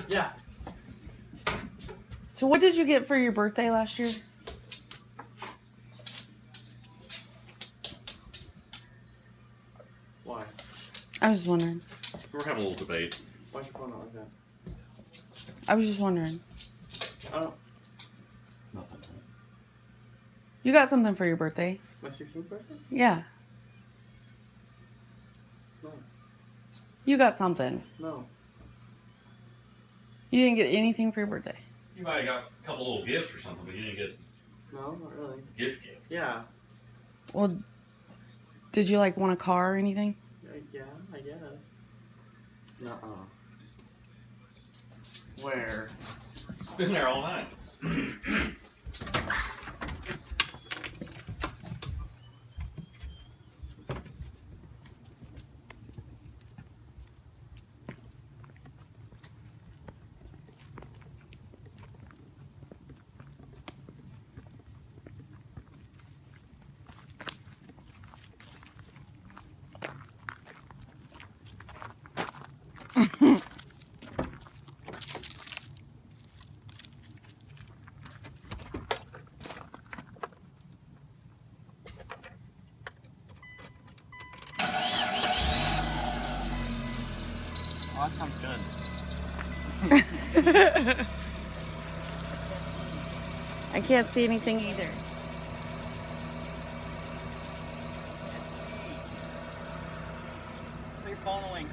Yeah. So what did you get for your birthday last year? Why? I was just wondering. We're having a little debate. Why'd you phone out like that? I was just wondering. I don't. Nothing. You got something for your birthday? My 16th birthday? Yeah. No. You got something. No. You didn't get anything for your birthday? You might have got a couple little gifts or something, but you didn't get No, not really. gift. Yeah. Well, did you like want a car or anything? Yeah, I guess. Nuh-uh. Where? It's been there all night. Oh, that sounds good. I can't see anything either. Put your phone away and